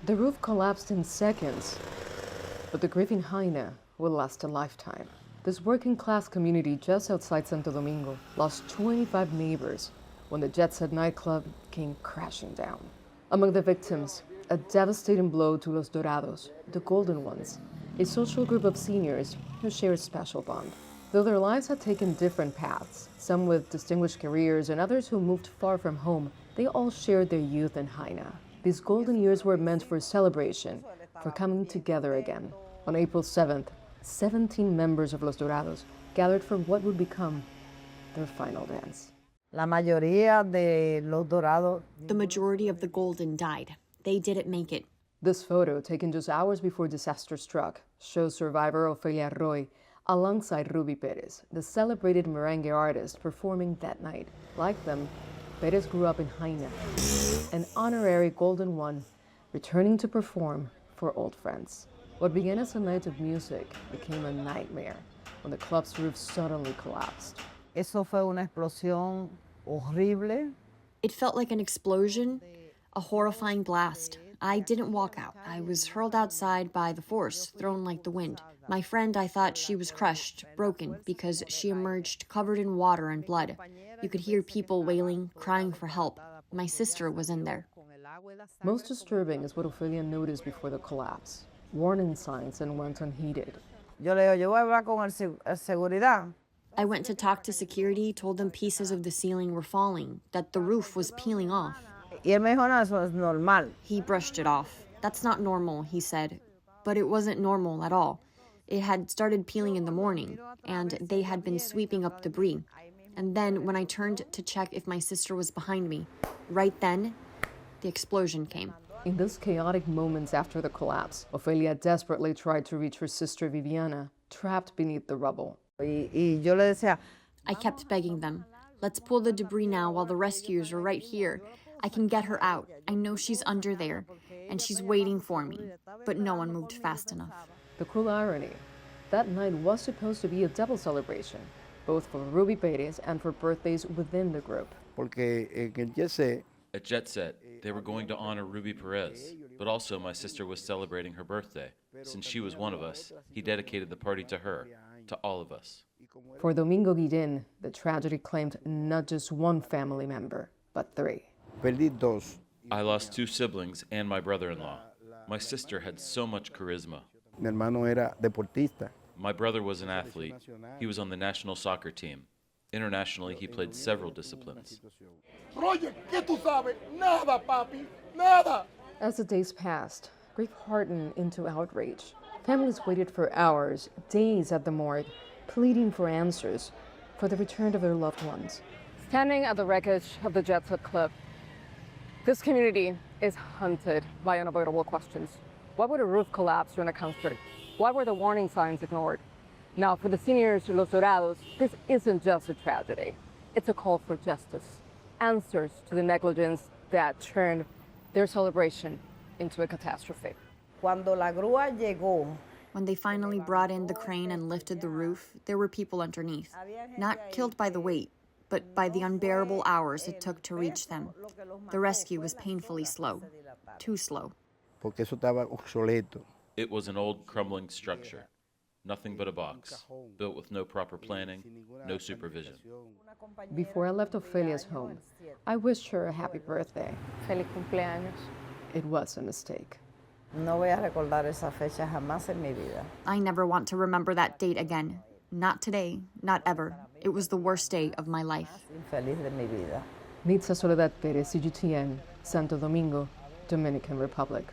The roof collapsed in seconds, but the grief in Haina will last a lifetime. This working-class community just outside Santo Domingo lost 25 neighbors when the jet-set nightclub came crashing down. Among the victims, a devastating blow to Los Dorados, the Golden Ones, a social group of seniors who share a special bond. Though their lives had taken different paths, some with distinguished careers and others who moved far from home, they all shared their youth in Haina. These golden years were meant for celebration, for coming together again. On April 7th, 17 members of Los Dorados gathered for what would become their final dance. La mayoría de Los Dorados. The majority of the Golden died. They didn't make it. This photo, taken just hours before disaster struck, shows survivor Ofelia Roy alongside Ruby Perez, the celebrated merengue artist performing that night. Like them, Perez grew up in Haina, an honorary Golden One, returning to perform for old friends. What began as a night of music became a nightmare when the club's roof suddenly collapsed. Eso fue una explosión horrible. It felt like an explosion, a horrifying blast. I didn't walk out. I was hurled outside by the force, thrown like the wind. My friend, I thought she was crushed, broken, because she emerged covered in water and blood. You could hear people wailing, crying for help. My sister was in there. Most disturbing is what Ofelia noticed before the collapse. Warning signs and went unheeded. Yo voy a hablar con el seguridad. I went to talk to security, told them pieces of the ceiling were falling, that the roof was peeling off. Y él me dijo, no, eso es normal. He brushed it off. That's not normal, he said. But it wasn't normal at all. It had started peeling in the morning, and they had been sweeping up debris. And then when I turned to check if my sister was behind me, right then, the explosion came. In those chaotic moments after the collapse, Ofelia desperately tried to reach her sister Viviana, trapped beneath the rubble. Y yo le decía, I kept begging them, let's pull the debris now while the rescuers are right here. I can get her out. I know she's under there, and she's waiting for me. But no one moved fast enough. The cruel irony, that night was supposed to be a double celebration, both for Ruby Perez and for birthdays within the group. At Jet Set, they were going to honor Ruby Perez, but also my sister was celebrating her birthday. Since she was one of us, he dedicated the party to her, to all of us. For Domingo Guillén, the tragedy claimed not just one family member, but three. I lost 2 siblings and my brother-in-law. My sister had so much charisma. My brother was an athlete. He was on the national soccer team. Internationally, he played several disciplines. As the days passed, grief hardened into outrage. Families waited for hours, days at the morgue, pleading for answers, for the return of their loved ones. Standing at the wreckage of the Jet Set Club, this community is haunted by unavoidable questions. Why would a roof collapse during a concert? Why were the warning signs ignored? Now, for the seniors of Los Dorados, this isn't just a tragedy. It's a call for justice, answers to the negligence that turned their celebration into a catastrophe. cuando la grúa llegó, When they finally brought in the crane and lifted the roof, there were people underneath, not killed by the weight, but by the unbearable hours it took to reach them. The rescue was painfully slow, too slow. porque eso estaba obsoleto. It was an old, crumbling structure. Nothing but a box, built with no proper planning, no supervision. Before I left Ofelia's home, I wished her a happy birthday. Feliz cumpleaños. It was a mistake. no voy a recordar esa fecha jamás en mi vida. I never want to remember that date again. Not today, not ever. It was the worst day of my life. Infeliz de mi vida. Nitza, Soledad, Perez, CGTN, Santo Domingo, Dominican Republic.